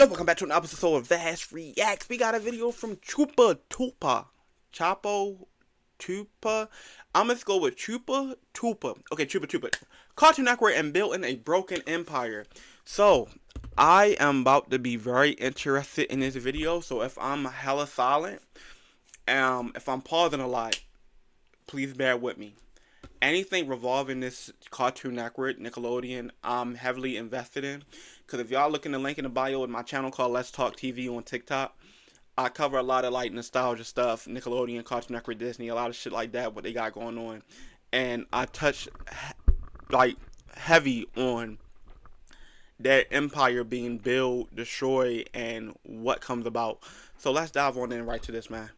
Yo, welcome back to an episode of Vass Reacts. We got a video from Chupa Tupa. Chapo Tupa. I'm gonna go with Chupa Tupa. Okay, Chupa Tupa. Cartoon Network and building a broken empire. So, I am about to be very interested in this video. So, if I'm hella silent, if I'm pausing a lot, please bear with me. Anything revolving this Cartoon Network, Nickelodeon, I'm heavily invested in. Because if y'all look in the link in the bio in my channel called Let's Talk TV on TikTok, I cover a lot of like nostalgia stuff, Nickelodeon, Cartoon Network, Disney, a lot of shit like that, what they got going on. And I touch like heavy on their empire being built, destroyed, and what comes about. So let's dive on in right to this, man.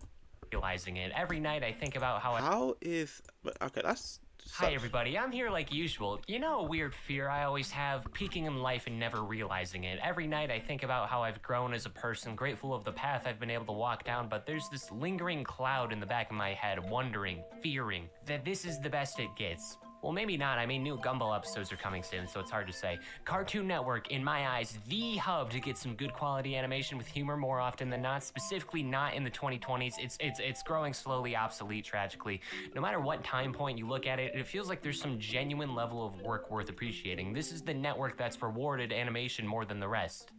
Realizing it every night, I think about how is okay, that's Hi everybody, I'm here like usual. You know a weird fear I always have? Peaking in life and never realizing it. Every night I think about how I've grown as a person, grateful of the path I've been able to walk down, but there's this lingering cloud in the back of my head, wondering, fearing, that this is the best it gets. Well, maybe not. I mean, new Gumball episodes are coming soon, so it's hard to say. Cartoon Network, in my eyes, the hub to get some good quality animation with humor more often than not, specifically not in the 2020s. It's growing slowly obsolete, tragically. No matter what time point you look at it, it feels like there's some genuine level of work worth appreciating. This is the network that's rewarded animation more than the rest.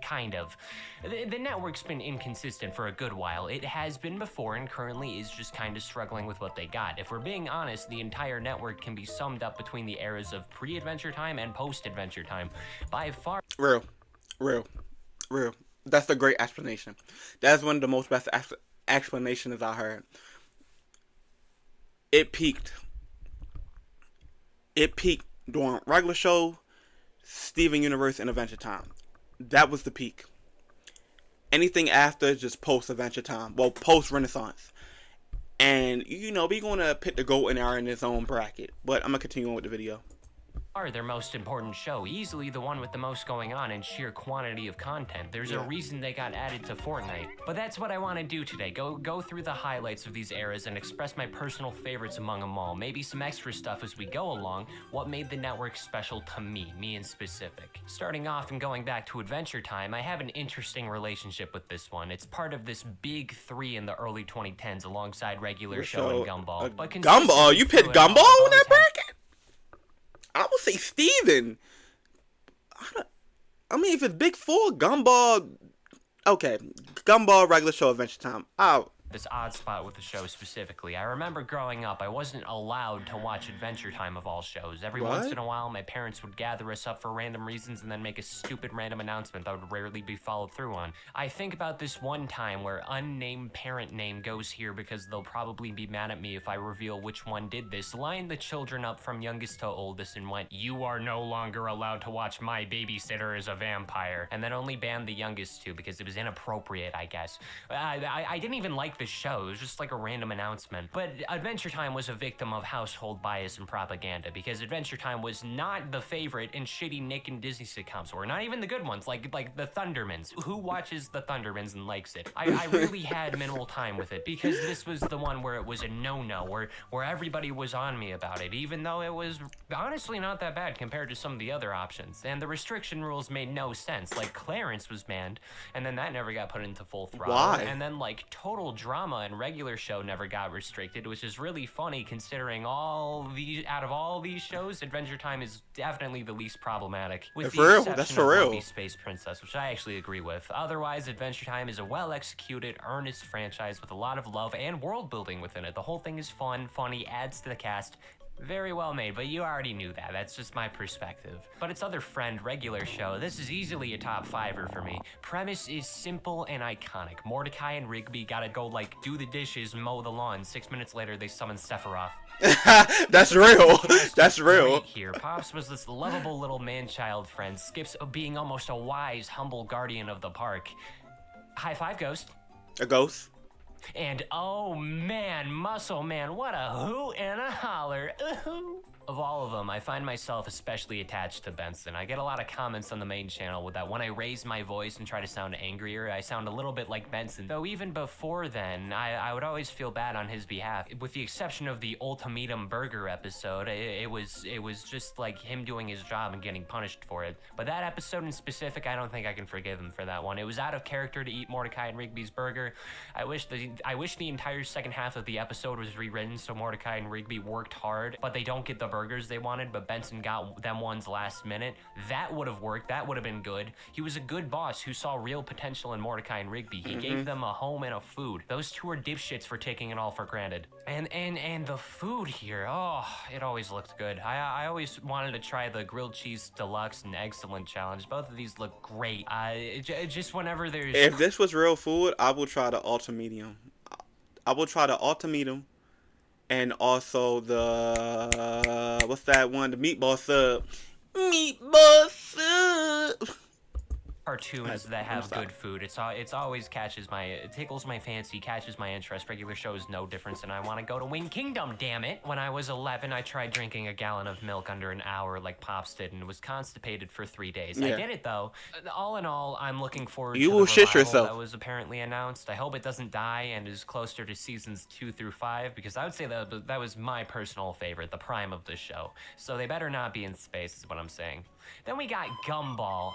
Kind of. The network's been inconsistent for a good while. It has been before and currently is just kind of struggling with what they got. If we're being honest, the entire network can be summed up between the eras of pre-Adventure Time and post-Adventure Time. By far... Real. That's a great explanation. That's one of the most best explanations I heard. It peaked. It peaked during regular show, Steven Universe, and Adventure Time. That was the peak. Anything after is just post-Adventure Time. Well, post-Renaissance. And, you know, we're going to put the GOAT in there in its own bracket. But I'm going to continue on with the video. Their most important show, easily the one with the most going on in sheer quantity of content. There's a reason they got added to Fortnite. But that's what I want to do today. Go through the highlights of these eras and express my personal favorites among them all. Maybe some extra stuff as we go along. What made the network special to me in specific. Starting off and going back to Adventure Time, I have an interesting relationship with this one. It's part of this big three in the early 2010s alongside Regular Show and Gumball. But Gumball? You picked Gumball in that bracket? I would say Steven. I mean, if it's Big Four, Gumball. Okay, Gumball, Regular Show, Adventure Time. This odd spot with the show specifically. I remember growing up, I wasn't allowed to watch Adventure Time of all shows. Every once in a while, my parents would gather us up for random reasons and then make a stupid random announcement that would rarely be followed through on. I think about this one time where unnamed parent name goes here because they'll probably be mad at me if I reveal which one did this. Lined the children up from youngest to oldest and went, "You are no longer allowed to watch My Babysitter is a Vampire." And then only banned the youngest two because it was inappropriate, I guess. I didn't even like the show. It was just like a random announcement. But Adventure Time was a victim of household bias and propaganda because Adventure Time was not the favorite in shitty Nick and Disney sitcoms, or not even the good ones, like the Thundermans. Who watches the Thundermans and likes it? I really had minimal time with it because this was the one where it was a no-no, where everybody was on me about it, even though it was honestly not that bad compared to some of the other options. And the restriction rules made no sense. Like Clarence was banned, and then that never got put into full throttle. Why? And then like Total Drama and Regular Show never got restricted, which is really funny considering out of all these shows, Adventure Time is definitely the least problematic. With the exception of Ruby Space Princess, which I actually agree with. Otherwise, Adventure Time is a well-executed, earnest franchise with a lot of love and world building within it. The whole thing is fun, funny, adds to the cast. Very well made, but you already knew that. That's just my perspective. But its other friend, Regular Show, this is easily a top fiver for me. Premise is simple and iconic. Mordecai and Rigby gotta go, like, do the dishes, mow the lawn. 6 minutes later, they summon Sephiroth. That's real. That's real. Here, Pops was this lovable little man-child friend. Skips being almost a wise, humble guardian of the park. High five, Ghost. A ghost. And oh man, Muscle Man, what a hoot and a holler. Ooh. Of all of them, I find myself especially attached to Benson. I get a lot of comments on the main channel with that when I raise my voice and try to sound angrier, I sound a little bit like Benson. Though even before then, I would always feel bad on his behalf. With the exception of the Ultimatum Burger episode, it was just like him doing his job and getting punished for it. But that episode in specific, I don't think I can forgive him for that one. It was out of character to eat Mordecai and Rigby's burger. I wish the entire second half of the episode was rewritten so Mordecai and Rigby worked hard, but they don't get the burgers they wanted, but Benson got them ones last minute. That would have worked. That would have been good. He was a good boss who saw real potential in Mordecai and Rigby. He gave them a home and a food. Those two are dipshits for taking it all for granted. And the food here, oh, it always looked good. I always wanted to try the grilled cheese deluxe and excellent challenge. Both of these look great. Just whenever there's... If this was real food, I will try the ultimedium. I will try the ultimedium. And also the, what's that one? The meatball sub. Meatball sub. Cartoons that have good food. It tickles my fancy, catches my interest. Regular show is no difference, and I want to go to Wing Kingdom, damn it. When I was 11, I tried drinking a gallon of milk under an hour like Pops did and was constipated for 3 days. Yeah. I did it, though. All in all, I'm looking forward to the revival that was apparently announced. I hope it doesn't die and is closer to seasons 2 through 5, because I would say that was my personal favorite, the prime of the show. So they better not be in space, is what I'm saying. Then we got Gumball.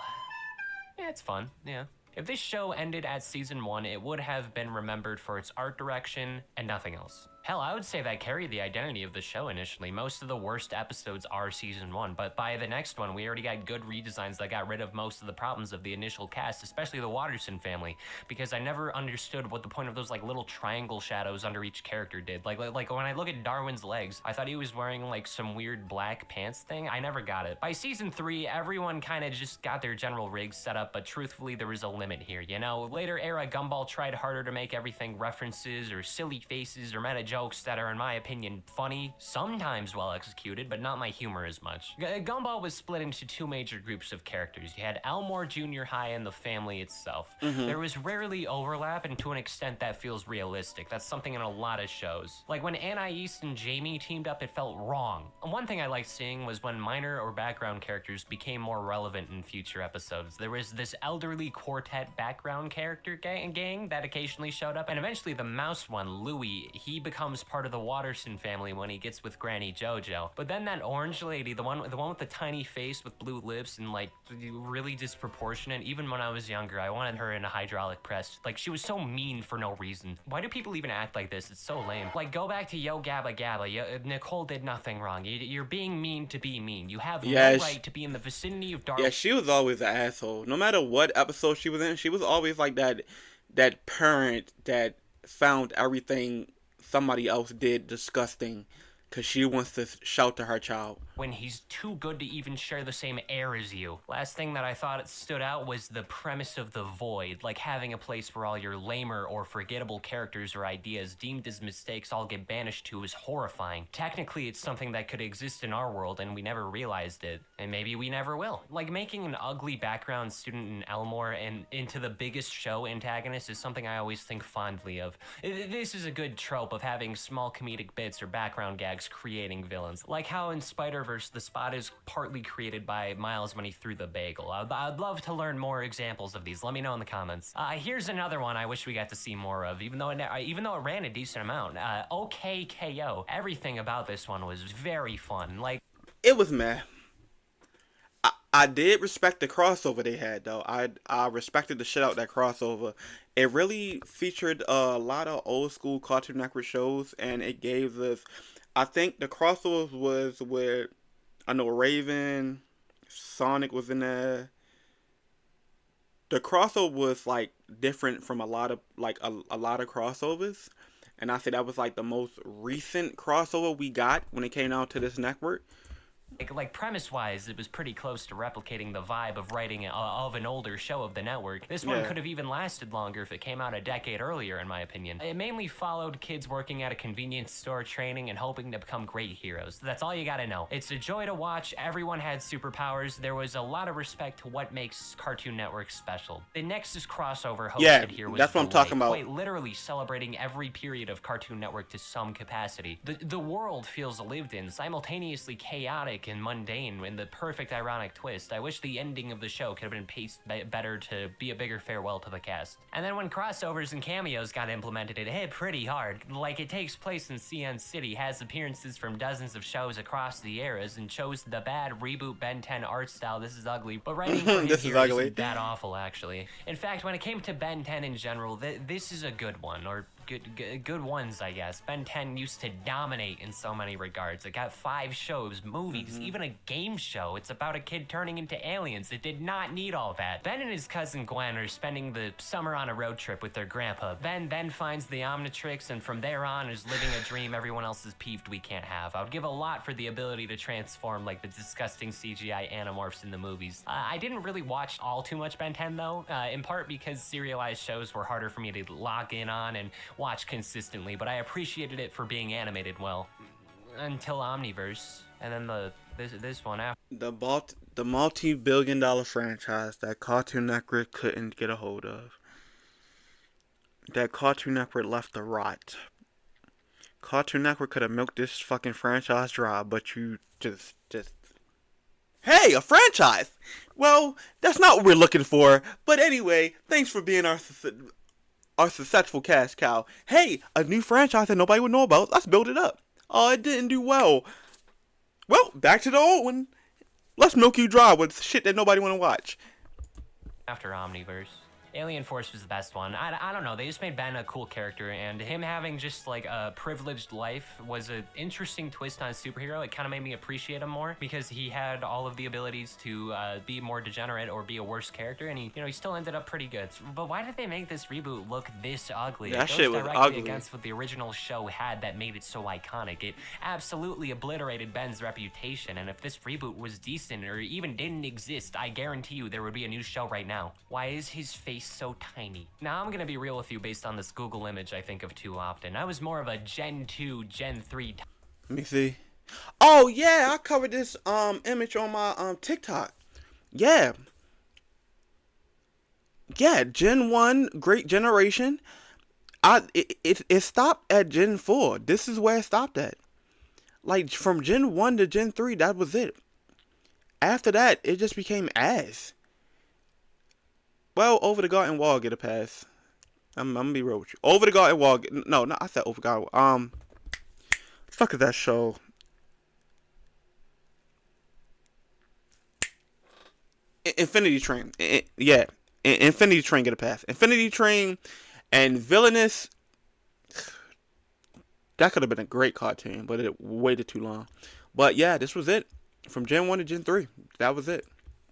Yeah, it's fun, yeah. If this show ended at season 1, it would have been remembered for its art direction and nothing else. Hell, I would say that carried the identity of the show initially. Most of the worst episodes are season 1, but by the next one, we already got good redesigns that got rid of most of the problems of the initial cast, especially the Watterson family, because I never understood what the point of those like little triangle shadows under each character did. Like when I look at Darwin's legs, I thought he was wearing like some weird black pants thing. I never got it. By season 3, everyone kind of just got their general rigs set up, but truthfully, there was a limit here, you know? Later era Gumball tried harder to make everything references or silly faces or meta jokes that are, in my opinion, funny, sometimes well executed, but not my humor as much. Gumball was split into 2 major groups of characters. You had Elmore Junior High and the family itself. There was rarely overlap, and to an extent that feels realistic. That's something in a lot of shows. Like when Anais and Jamie teamed up, it felt wrong. One thing I liked seeing was when minor or background characters became more relevant in future episodes. There was this elderly quartet background character gang that occasionally showed up, and eventually the mouse one, Louie, he becomes part of the Watterson family when he gets with Granny JoJo. But then that orange lady, the one with the tiny face with blue lips and like really disproportionate, even when I was younger, I wanted her in a hydraulic press. Like, she was so mean for no reason. Why do people even act like this? It's so lame. Like, go back to Yo Gabba Gabba. Nicole did nothing wrong. You're being mean to be mean. You have no right to be in the vicinity of Darwin. Yeah, she was always an asshole. No matter what episode she was in, she was always like that parent that found everything somebody else did disgusting because she wants to shelter her child. When he's too good to even share the same air as you. Last thing that I thought stood out was the premise of the void, like having a place where all your lamer or forgettable characters or ideas deemed as mistakes all get banished to is horrifying. Technically, it's something that could exist in our world and we never realized it, and maybe we never will. Like making an ugly background student in Elmore and into the biggest show antagonist is something I always think fondly of. This is a good trope of having small comedic bits or background gags creating villains, like how in Spider-Verse the Spot is partly created by Miles when he threw the bagel. I'd love to learn more examples of these. Let me know in the comments. Here's another one I wish we got to see more of, even though it ran a decent amount. OKKO. Everything about this one was very fun. Like, it was meh. I did respect the crossover they had, though. I respected the shit out that crossover. It really featured a lot of old school Cartoon Network shows, and it gave us, I think the crossover was with, I know Raven, Sonic was in there. The crossover was like different from a lot of crossovers, and I say that was like the most recent crossover we got when it came out to this network. Like premise-wise, it was pretty close to replicating the vibe of writing of an older show of the network. This one Yeah. could have even lasted longer if it came out a decade earlier, in my opinion. It mainly followed kids working at a convenience store, training and hoping to become great heroes. That's all you gotta know. It's a joy to watch. Everyone had superpowers. There was a lot of respect to what makes Cartoon Network special. The Nexus crossover hosted Yeah, here was that's what I'm talking about. quite literally celebrating every period of Cartoon Network to some capacity. The world feels lived in, simultaneously chaotic and mundane, in the perfect ironic twist. I wish the ending of the show could have been paced better to be a bigger farewell to the cast. And then when crossovers and cameos got implemented, it hit pretty hard. Like, it takes place in CN City, has appearances from dozens of shows across the eras, and chose the bad reboot Ben 10 art style. This is ugly, but writing for him This is here ugly. isn't that awful, actually. In fact, when it came to Ben 10 in general, this is a good one, or good ones, I guess. Ben 10 used to dominate in so many regards. It got 5 shows, movies, even a game show. It's about a kid turning into aliens. It did not need all that. Ben and his cousin Gwen are spending the summer on a road trip with their grandpa. Ben then finds the Omnitrix, and from there on is living a dream everyone else is peeved we can't have. I would give a lot for the ability to transform like the disgusting CGI Animorphs in the movies. I didn't really watch all too much Ben 10 though, in part because serialized shows were harder for me to lock in on and watch consistently, but I appreciated it for being animated well. Until Omniverse, and then this one after. The multi-billion-dollar franchise that Cartoon Network couldn't get a hold of. That Cartoon Network left to rot. Cartoon Network could have milked this fucking franchise dry, but you just hey, a franchise. Well, that's not what we're looking for. But anyway, thanks for being our successful cash cow. Hey, a new franchise that nobody would know about. Let's build it up. Oh, it didn't do well. Well, back to the old one. Let's milk you dry with shit that nobody want to watch. After Omniverse. Alien Force was the best one. I don't know, they just made Ben a cool character, and him having just like a privileged life was an interesting twist on a superhero. It kind of made me appreciate him more because he had all of the abilities to be more degenerate or be a worse character, and he still ended up pretty good. But why did they make this reboot look this ugly? That it goes shit was directly ugly. against what the original show had that made it so iconic. It absolutely obliterated Ben's reputation, and if this reboot was decent or even didn't exist, I guarantee you there would be a new show right now. Why is his face so tiny? Now, I'm gonna be real with you based on this Google image I think of too often. I was more of a Gen 2, Gen 3 Let me see. Oh yeah, I covered this image on my TikTok. Yeah. Yeah, Gen 1, great generation. It stopped at Gen 4. This is where it stopped at. Like from Gen 1 to Gen 3, that was it. After that, it just became ass. Well, Over the Garden Wall get a pass. I'm gonna be real with you. Over the Garden Wall. No, I said Over the Garden Wall. Fuck is that show? Infinity Train. Yeah, Infinity Train get a pass. Infinity Train and Villainous. That could have been a great cartoon, but it waited too long. But yeah, this was it. From Gen 1 to Gen 3. That was it.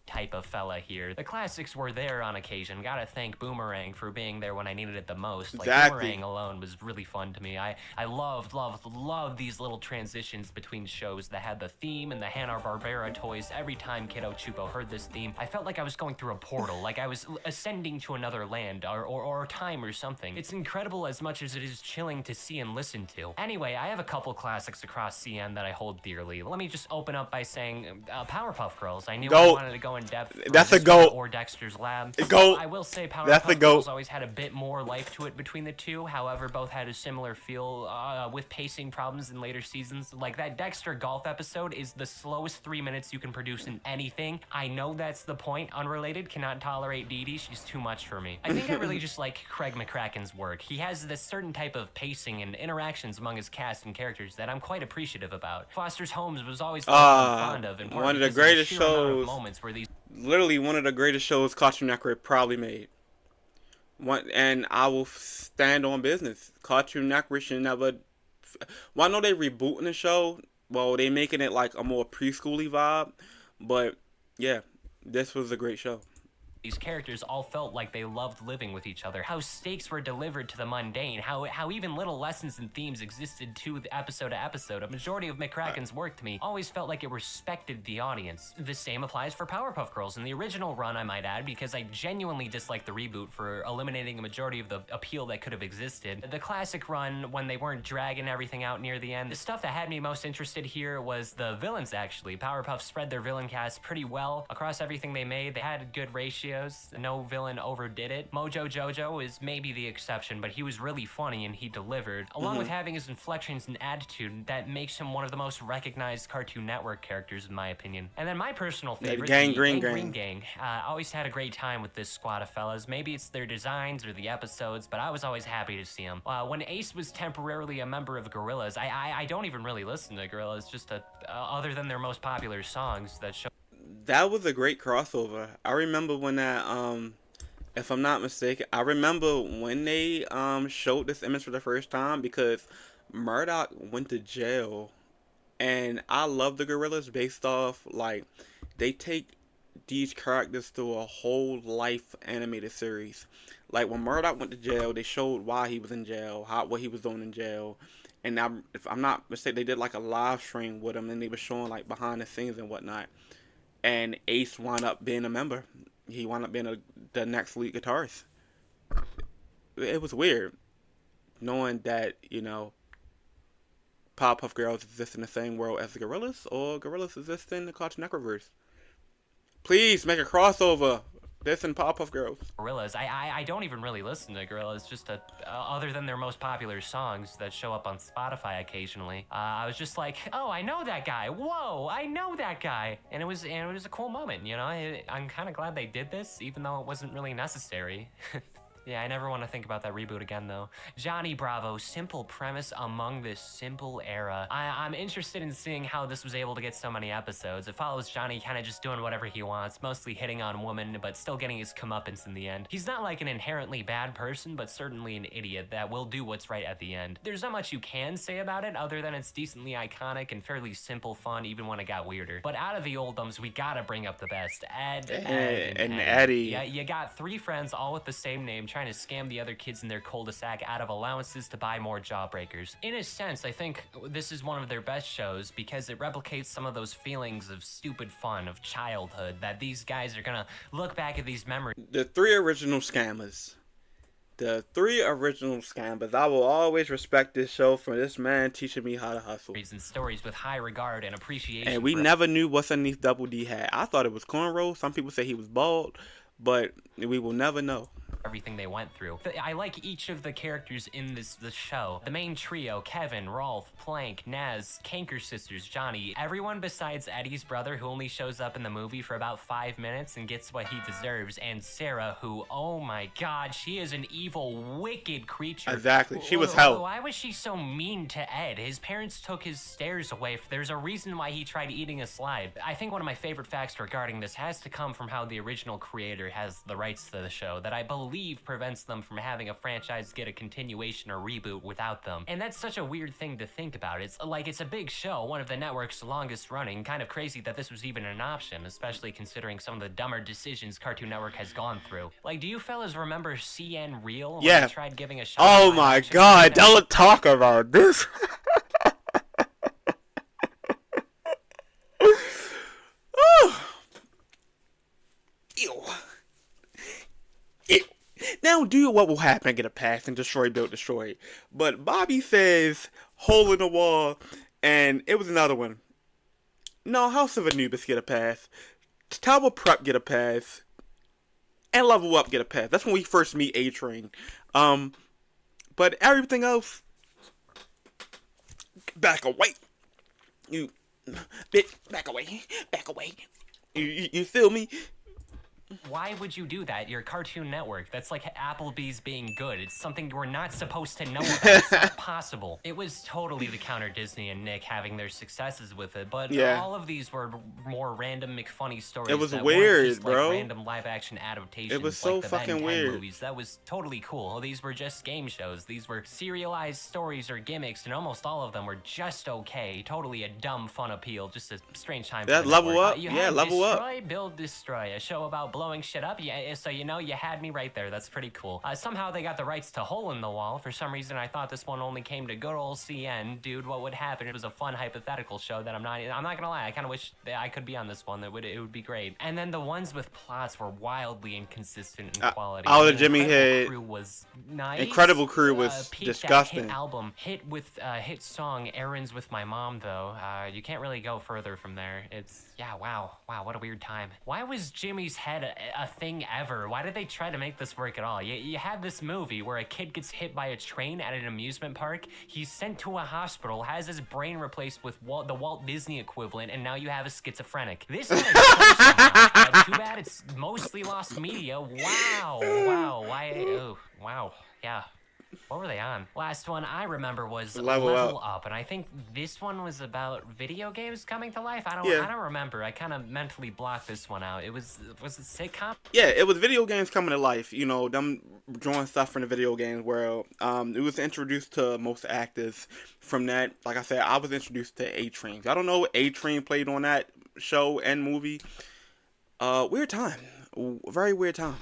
type of fella here. The classics were there on occasion. Gotta thank Boomerang for being there when I needed it the most. Like, Exactly. Boomerang alone was really fun to me. I loved these little transitions between shows that had the theme and the Hanna-Barbera toys. Every time Kiddo Chupo heard this theme, I felt like I was going through a portal, like I was ascending to another land or time or something. It's incredible as much as it is chilling to see and listen to. Anyway, I have a couple classics across CN that I hold dearly. Let me just open up by saying Powerpuff Girls. I knew I Goat. wanted to go in depth. for That's a this one goat. Or Dexter's Lab. Goat. I will say That's a Powerpuff goat. Girls always had a bit more life to it between the two. However, both had a similar feel with pacing problems in later seasons. Like that Dexter golf episode is the slowest 3 minutes you can produce in anything. I know that's the point. Unrelated, cannot tolerate Dee Dee. She's too much for me. I think I really just like Craig McCracken's work. He has this certain type of pacing and interactions among his cast and characters that I'm quite appreciative about. Foster's Homes was always fond of, in part one of the because greatest sheer amount of shows. moments where these Literally one of the greatest shows Cartoon Network probably made. And I will stand on business. Cartoon Network should never. Well, I know they rebooting the show. Well, they making it like a more preschooly vibe. But yeah, this was a great show. These characters all felt like they loved living with each other, how stakes were delivered to the mundane, how even little lessons and themes existed to the episode to episode. A majority of McCracken's work to me always felt like it respected the audience. The same applies for Powerpuff Girls. In the original run, I might add, because I genuinely disliked the reboot for eliminating a majority of the appeal that could have existed. The classic run, when they weren't dragging everything out near the end, the stuff that had me most interested here was the villains, actually. Powerpuff spread their villain cast pretty well across everything they made. They had good ratios. No villain overdid it. Mojo Jojo is maybe the exception, but he was really funny and he delivered. Along with having his inflections and attitude, that makes him one of the most recognized Cartoon Network characters, in my opinion. And then my personal favorite, the Green Gang. Always had a great time with this squad of fellas. Maybe it's their designs or the episodes, but I was always happy to see them. When Ace was temporarily a member of Gorillaz, I don't even really listen to Gorillaz, just other than their most popular songs that show. That was a great crossover. I remember when that, if I'm not mistaken, I remember when they showed this image for the first time, because Murdoch went to jail, and I love the Gorillaz based off, like, they take these characters through a whole life animated series. Like, when Murdoch went to jail, they showed why he was in jail, what he was doing in jail. And if I'm not mistaken, they did like a live stream with him, and they were showing like behind the scenes and whatnot. And Ace wound up being a member. He wound up being the next lead guitarist. It was weird knowing that, Powerpuff Girls exist in the same world as the Gorillaz, or Gorillaz exist in the Cartoon Networkverse. Please make a crossover. This and Powerpuff Girls. Gorillaz. I don't even really listen to Gorillaz, just other than their most popular songs that show up on Spotify occasionally. I was just like, oh, I know that guy. Whoa, I know that guy. And it was a cool moment, I'm kind of glad they did this, even though it wasn't really necessary. Yeah, I never want to think about that reboot again, though. Johnny Bravo, simple premise among this simple era. I'm interested in seeing how this was able to get so many episodes. It follows Johnny kind of just doing whatever he wants, mostly hitting on women, but still getting his comeuppance in the end. He's not like an inherently bad person, but certainly an idiot that will do what's right at the end. There's not much you can say about it, other than it's decently iconic and fairly simple fun, even when it got weirder. But out of the old dumbs, we gotta bring up the best. Ed, and Eddie. Yeah, you got three friends, all with the same name, trying to scam the other kids in their cul-de-sac out of allowances to buy more Jawbreakers. In a sense, I think this is one of their best shows because it replicates some of those feelings of stupid fun, of childhood, that these guys are gonna look back at these memories. The three original scammers. I will always respect this show for this man teaching me how to hustle. And stories with high regard and appreciation. And we never knew what's underneath Double D hat. I thought it was cornrows. Some people say he was bald, but we will never know. Everything they went through. I like each of the characters in this show. The main trio, Kevin, Rolf, Plank, Naz, Kanker Sisters, Johnny, everyone besides Eddie's brother, who only shows up in the movie for about 5 minutes and gets what he deserves, and Sarah, who, oh my god, she is an evil, wicked creature. Exactly. She was hell. Why was she so mean to Ed? His parents took his stairs away. There's a reason why he tried eating a slide. I think one of my favorite facts regarding this has to come from how the original creator has the rights to the show, that I believe prevents them from having a franchise get a continuation or reboot without them. And that's such a weird thing to think about. It's like, it's a big show, one of the network's longest running. Kind of crazy that this was even an option, especially considering some of the dumber decisions Cartoon Network has gone through. Like, do you fellas remember CN Real? When Yeah. they tried giving a shot. Oh my god, don't talk about this. Ew. Ew. Now do what will happen, get a pass, and destroy, build, destroy. But Bobby says, hole in the wall, and it was another one. No, House of Anubis get a pass. Tower Prep get a pass. And Level Up get a pass. That's when we first meet A-Train. But everything else, back away. Back away. You feel me? Why would you do that? You're Cartoon Network. That's like Applebee's being good. It's something we're not supposed to know about. It's not possible. It was totally the counter Disney and Nick having their successes with it, but yeah. All of these were more random McFunny stories. It was that weird, just, bro. Like, random live-action adaptations. It was so like the fucking Ben 10 weird. Movies. That was totally cool. These were just game shows. These were serialized stories or gimmicks, and almost all of them were just okay. Totally a dumb, fun appeal. Just a strange time. That for the Level network. Up. Yeah, Level Up. Destroy, Build, Destroy. A show about blowing shit up. Yeah, so you know, you had me right there. That's pretty cool. Somehow they got the rights to Hole in the Wall. For some reason, I thought this one only came to good old CN. Dude, what would happen? It was a fun hypothetical show that I'm not gonna lie. I kind of wish that I could be on this one. It would be great. And then the ones with plots were wildly inconsistent in quality. All the Jimmy hit. Crew was nice. Incredible Crew was disgusting. Hit album, hit with hit song, Errands with My Mom, though. You can't really go further from there. It's, yeah, wow, what a weird time. Why was Jimmy's head a thing ever? Why did they try to make this work at all? You had this movie where a kid gets hit by a train at an amusement park, he's sent to a hospital, has his brain replaced with the Walt Disney equivalent, and now you have a schizophrenic. This one is too bad it's mostly lost media. Wow, why, oh, wow, yeah. What were they on? Last one I remember was Level Up, and I think this one was about video games coming to life. I don't remember. I kind of mentally blocked this one out. Was it sitcom? Yeah, it was video games coming to life. You know, them drawing stuff from the video games world. It was introduced to most actors from that. Like I said, I was introduced to A-Train. I don't know what A-Train played on that show and movie. Weird time. Very weird time.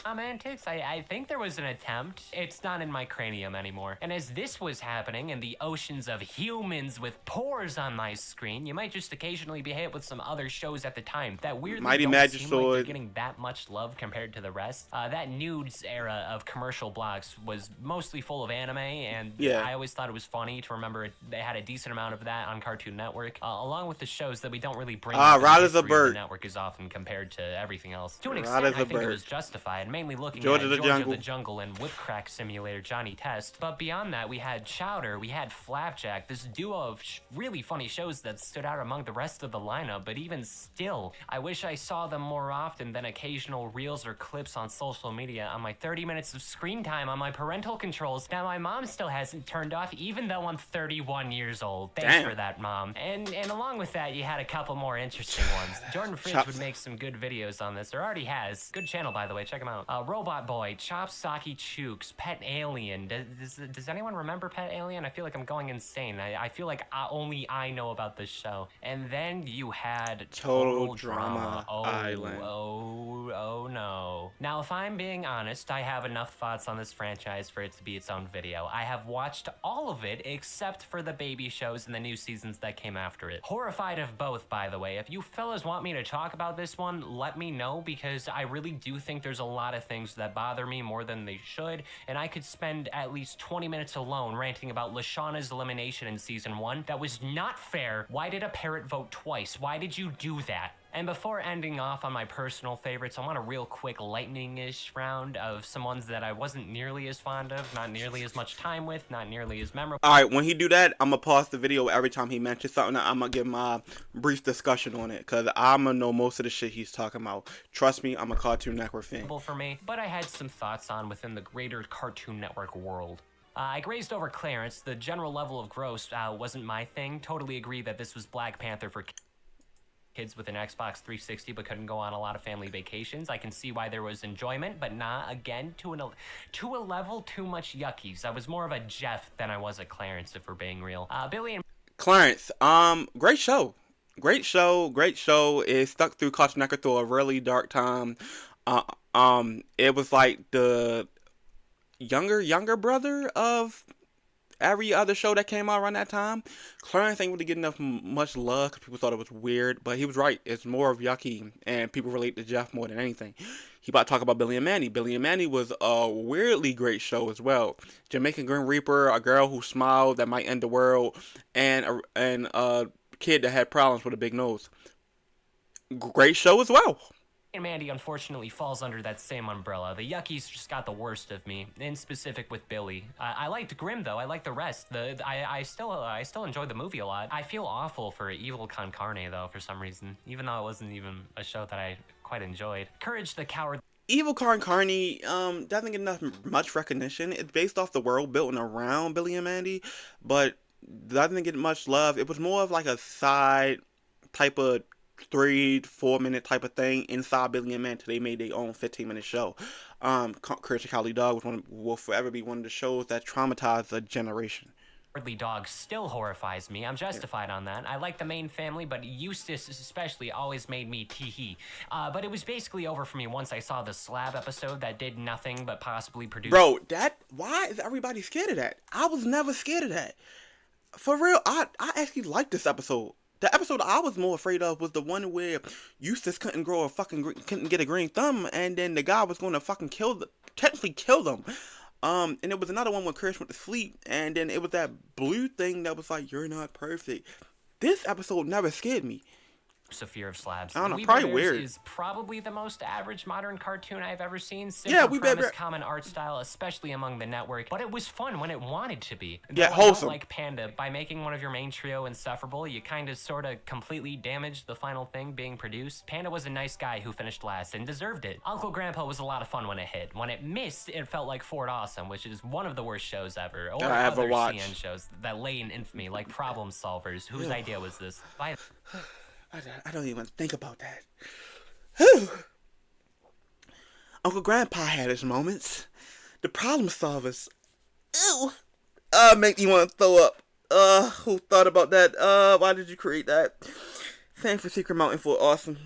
Antics, I think there was an attempt. It's not in my cranium anymore. And as this was happening and the oceans of humans with pores on my screen, you might just occasionally be hit with some other shows at the time that weirdly Mighty don't Magic seem Sword. like they're getting that much love compared to the rest. That nudes era of commercial blocks was mostly full of anime, and I always thought it was funny to remember they had a decent amount of that on Cartoon Network, along with the shows that we don't really bring up. Rod is a Bird. The network is often compared to everything else. To an extent, I think it was justified. Mainly looking George at of the George of the Jungle and Whip Crack Simulator Johnny Test. But beyond that, we had Chowder, we had Flapjack, this duo of really funny shows that stood out among the rest of the lineup. But even still, I wish I saw them more often than occasional reels or clips on social media on my 30 minutes of screen time on my parental controls that my mom still hasn't turned off, even though I'm 31 years old. Thanks for that, Mom. And along with that, you had a couple more interesting ones. Jordan Fridge would make some good videos on this, or already has. Good channel, by the way. Check him out. Robot Boy, Chop Socky Chooks, Pet Alien. Does anyone remember Pet Alien? I feel like I'm going insane. I feel like only I know about this show. And then you had Total Drama Island. Oh no. Now, if I'm being honest, I have enough thoughts on this franchise for it to be its own video. I have watched all of it except for the baby shows and the new seasons that came after it. Horrified of both, by the way. If you fellas want me to talk about this one, let me know, because I really do think there's a lot of things that bother me more than they should, and I could spend at least 20 minutes alone ranting about Lashauna's elimination in season 1. That was not fair. Why did a parrot vote twice? Why did you do that? And before ending off on my personal favorites, I want a real quick lightning-ish round of some ones that I wasn't nearly as fond of, not nearly as much time with, not nearly as memorable. Alright, when he do that, I'm going to pause the video every time he mentions something. I'm going to give my brief discussion on it, because I'm going to know most of the shit he's talking about. Trust me, I'm a Cartoon Network fan. For me, but I had some thoughts on within the greater Cartoon Network world. I grazed over Clarence. The general level of gross wasn't my thing. Totally agree that this was Black Panther for kids with an Xbox 360 but couldn't go on a lot of family vacations. I can see why there was enjoyment, but again, to a level too much yuckies. I was more of a Jeff than I was a Clarence, if we're being real. Billy and Clarence, great show. Great show. It stuck through Cartoon Network through a really dark time. It was like the younger brother of every other show that came out around that time. Clarence ain't really getting enough much love because people thought it was weird, but he was right. It's more of yucky, and people relate to Jeff more than anything. He about to talk about Billy and Manny. Billy and Manny was a weirdly great show as well. Jamaican Grim Reaper, a girl who smiled that might end the world, and a kid that had problems with a big nose. Great show as well. and Mandy unfortunately falls under that same umbrella. The Yuckies just got the worst of me, in specific with Billy. I liked Grimm though. I liked the rest. I still enjoyed the movie a lot. I feel awful for Evil Con Carne though for some reason, even though it wasn't even a show that I quite enjoyed. Courage the Coward. Evil Con Carne doesn't get much recognition. It's based off the world built around Billy and Mandy, but doesn't get much love. It was more of like a side type of 3-4 minute type of thing inside Billy and Mandy. They made their own 15-minute show. Courage the Cowardly Dog will forever be one of the shows that traumatized a generation. dog still horrifies me. I'm justified on that. I like the main family, but Eustace especially always made me tee-hee. But it was basically over for me once I saw the Slab episode that did nothing but possibly produce... Bro, why is everybody scared of that? I was never scared of that. For real, I actually liked this episode. The episode I was more afraid of was the one where Eustace couldn't get a green thumb, and then the guy was going to fucking technically kill them. And it was another one when Chris went to sleep, and then it was that blue thing that was like, you're not perfect. This episode never scared me. A fear of slabs. I don't know, probably weird. Is probably the most average modern cartoon I've ever seen. Yeah, premise, common art style, especially among the network. But it was fun when it wanted to be. Yeah, wholesome. Like Panda, by making one of your main trio insufferable, you kind of sort of completely damaged the final thing being produced. Panda was a nice guy who finished last and deserved it. Uncle Grandpa was a lot of fun when it hit. When it missed, it felt like Fort Awesome, which is one of the worst shows ever. Or other CN shows that lay in infamy, like Problem Solvers. Whose idea was this? I don't even think about that. Whew. Uncle Grandpa had his moments. The Problem Solvers. Ew. Make you want to throw up. Who thought about that? Why did you create that? Same for Secret Mountain for Awesome.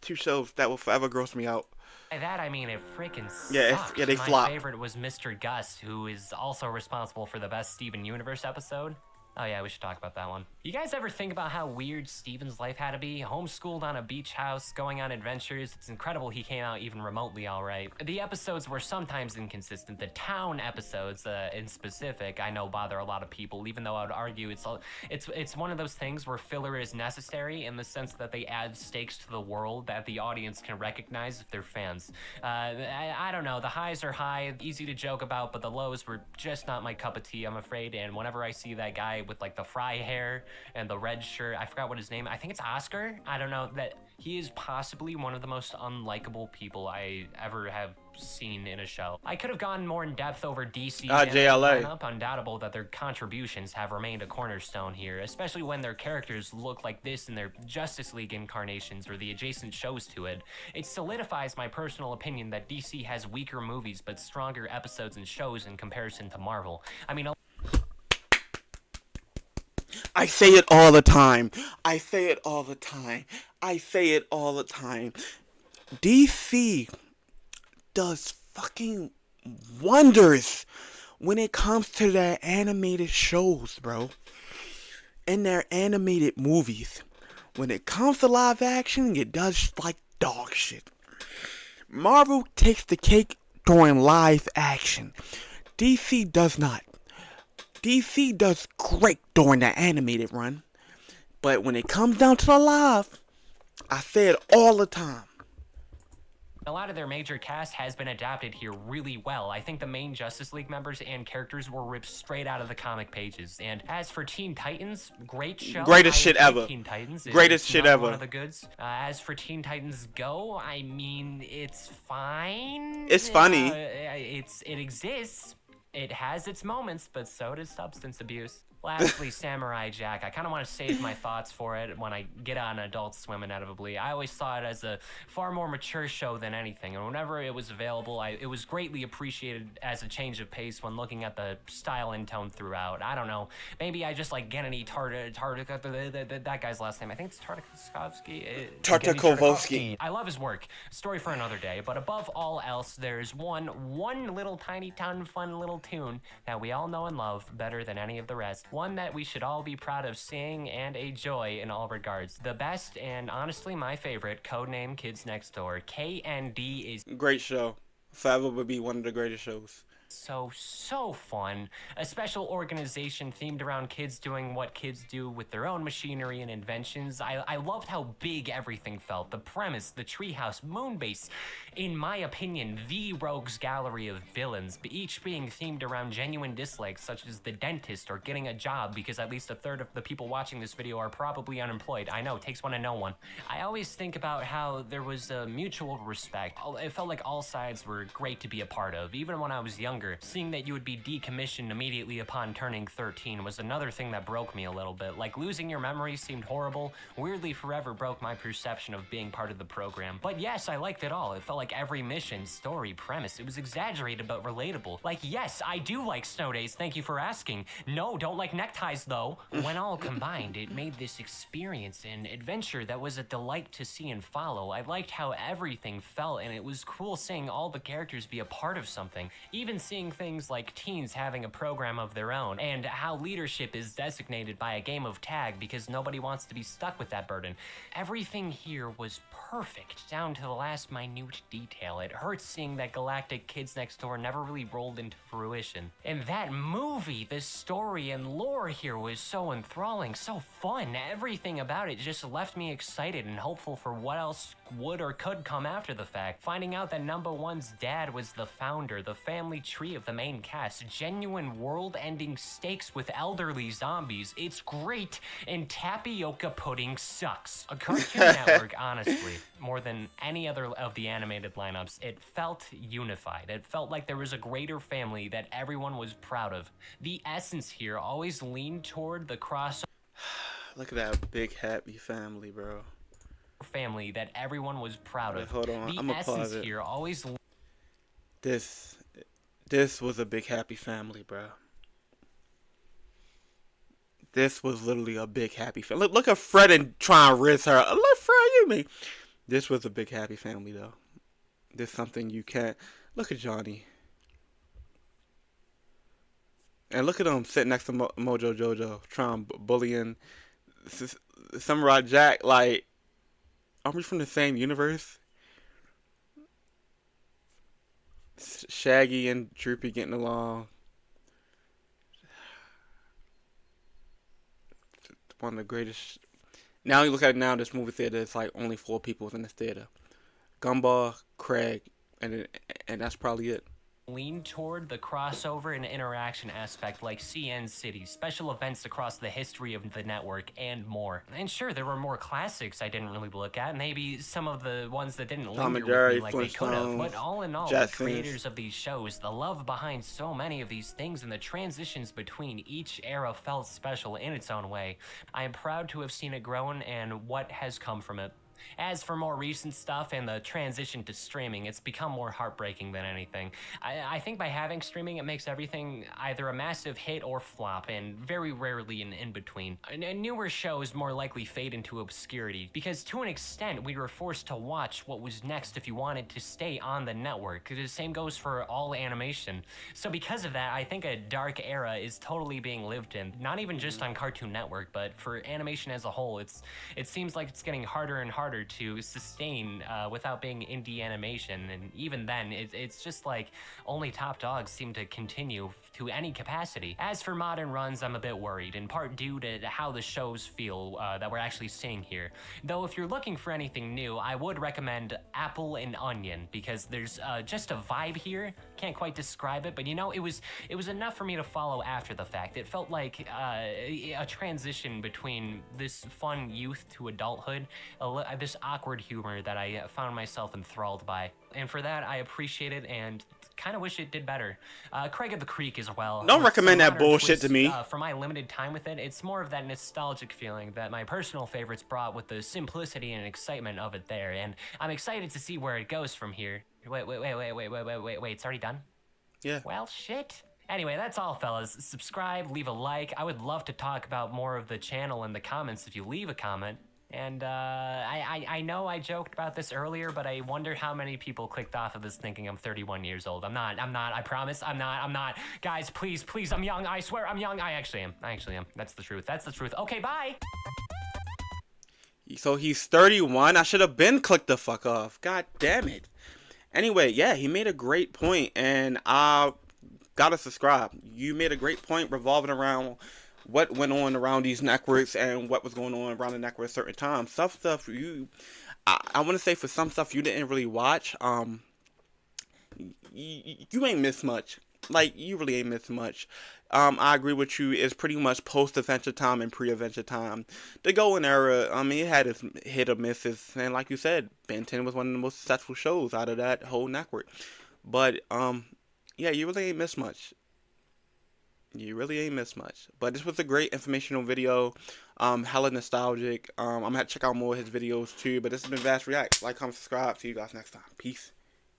Two shows that will forever gross me out. By that I mean it freaking sucked. Yeah, they flop. My favorite was Mr. Gus, who is also responsible for the best Steven Universe episode. Oh yeah, we should talk about that one. You guys ever think about how weird Steven's life had to be? Homeschooled on a beach house, going on adventures. It's incredible he came out even remotely all right. The episodes were sometimes inconsistent. The town episodes, in specific, I know bother a lot of people, even though I would argue it's one of those things where filler is necessary in the sense that they add stakes to the world that the audience can recognize if they're fans. I don't know, the highs are high, easy to joke about, but the lows were just not my cup of tea, I'm afraid, and whenever I see that guy with like the fry hair and the red shirt, I forgot what his name, I think it's Oscar, I don't know, that he is possibly one of the most unlikable people I ever have seen in a show. I could have gone more in depth over DC and JLA. Lineup. Undoubtable that their contributions have remained a cornerstone here, especially when their characters look like this in their Justice League incarnations or the adjacent shows to it. It solidifies my personal opinion that DC has weaker movies but stronger episodes and shows in comparison to Marvel. I mean, I say it all the time. I say it all the time. I say it all the time. DC does fucking wonders when it comes to their animated shows, bro. And their animated movies. When it comes to live action, it does like dog shit. Marvel takes the cake during live action. DC does not. DC does great during the animated run. But when it comes down to the live, I say it all the time. A lot of their major cast has been adapted here really well. I think the main Justice League members and characters were ripped straight out of the comic pages. And as for Teen Titans, great show. Greatest shit ever. Teen Titans. Greatest shit ever. One of the goods. As for Teen Titans Go, I mean, it's fine. It's funny. It exists. It has its moments, but so does substance abuse. Lastly, Samurai Jack. I kind of want to save my thoughts for it when I get on Adult Swim inevitably. I always saw it as a far more mature show than anything, and whenever it was available, it was greatly appreciated as a change of pace when looking at the style and tone throughout. I don't know. Maybe I just like Gennady that guy's last name. I think it's Tartakovsky. I love his work. Story for another day, but above all else, there's one little tiny ton fun little tune that we all know and love better than any of the rest. One that we should all be proud of seeing and a joy in all regards. The best and honestly my favorite, codename Kids Next Door. KND is great show. Forever would be one of the greatest shows. So fun. A special organization themed around kids doing what kids do with their own machinery and inventions. I loved how big everything felt. The premise, the treehouse, moonbase. In my opinion, the rogues gallery of villains, each being themed around genuine dislikes such as the dentist or getting a job, because at least a third of the people watching this video are probably unemployed. I know, it takes one to know one. I always think about how there was a mutual respect. It felt like all sides were great to be a part of. Even when I was younger, younger. Seeing that you would be decommissioned immediately upon turning 13 was another thing that broke me a little bit. Like, losing your memory seemed horrible, weirdly forever broke my perception of being part of the program. But yes, I liked it all. It felt like every mission, story, premise, it was exaggerated but relatable. Like, yes, I do like snow days, thank you for asking. No, don't like neckties though. When all combined, it made this experience and adventure that was a delight to see and follow. I liked how everything felt, and it was cool seeing all the characters be a part of something. Even seeing things like teens having a program of their own, and how leadership is designated by a game of tag because nobody wants to be stuck with that burden. Everything here was perfect, down to the last minute detail. It hurts seeing that Galactic Kids Next Door never really rolled into fruition. And that movie, the story and lore here was so enthralling, so fun. Everything about it just left me excited and hopeful for what else would or could come after the fact. Finding out that number one's dad was the founder, the family tree of the main cast, genuine world-ending stakes with elderly zombies. It's great, and tapioca pudding sucks. A Cartoon Network, honestly, more than any other of the animated lineups, it felt unified. It felt like there was a greater family that everyone was proud of. The essence here always leaned toward the cross. Look at that big happy family, bro. Family that everyone was proud of. Hold on, the I'm gonna pause essence it. here always. This was a big happy family, bro. This was literally a big happy family. Look at Fred and trying to risk her. Look, Fred, you mean? This was a big happy family, though. This is something you can't. Look at Johnny. And look at him sitting next to Mojo Jojo, trying bullying Samurai Jack. Like, are we from the same universe? Shaggy and Droopy getting along. One of the greatest. Now you look at it now, this movie theater, it's like only 4 people in this theater. Gumball, Craig, and that's probably it. Lean toward the crossover and interaction aspect like CN City, special events across the history of the network, and more. And sure, there were more classics I didn't really look at, maybe some of the ones that didn't linger with me like they could have, but all in all, the creators of these shows, the love behind so many of these things, and the transitions between each era felt special in its own way. I am proud to have seen it grown and what has come from it. As for more recent stuff and the transition to streaming, it's become more heartbreaking than anything. I think by having streaming, it makes everything either a massive hit or flop, and very rarely an in-between. And newer shows more likely fade into obscurity, because to an extent, we were forced to watch what was next if you wanted to stay on the network. The same goes for all animation. So because of that, I think a dark era is totally being lived in, not even just on Cartoon Network, but for animation as a whole. It seems like it's getting harder and harder to sustain without being indie animation, and even then it's just like only top dogs seem to continue to any capacity. As for modern runs, I'm a bit worried, in part due to how the shows feel that we're actually seeing here. Though if you're looking for anything new, I would recommend Apple and Onion, because there's just a vibe here. Can't quite describe it, but you know, it was enough for me to follow after the fact. It felt like a transition between this fun youth to adulthood, this awkward humor that I found myself enthralled by. And for that, I appreciate it and kind of wish it did better. Craig of the Creek as well. Don't recommend that bullshit to me. For my limited time with it, it's more of that nostalgic feeling that my personal favorites brought, with the simplicity and excitement of it there. And I'm excited to see where it goes from here. Wait, it's already done? Yeah. Well, shit. Anyway, that's all, fellas. Subscribe, leave a like. I would love to talk about more of the channel in the comments if you leave a comment. And I know I joked about this earlier, but I wonder how many people clicked off of this thinking I'm 31 years old. I'm not, I promise, I'm not. Guys, please, I'm young, I swear I'm young. I actually am. That's the truth. Okay, bye! So he's 31? I should have been clicked the fuck off. God damn it. Anyway, yeah, he made a great point, and I gotta subscribe. You made a great point revolving around what went on around these networks and what was going on around the network at certain times. Some stuff I want to say for some stuff you didn't really watch, you ain't missed much. Like, you really ain't missed much. I agree with you. It's pretty much post-Adventure Time and pre-Adventure Time. The golden era, I mean, it had its hit or misses. And like you said, Ben 10 was one of the most successful shows out of that whole network. But, yeah, you really ain't missed much. You really ain't missed much. But this was a great informational video. Hella nostalgic. I'm gonna have to check out more of his videos too. But this has been Vass Reacts. Like, comment, subscribe. See you guys next time. Peace.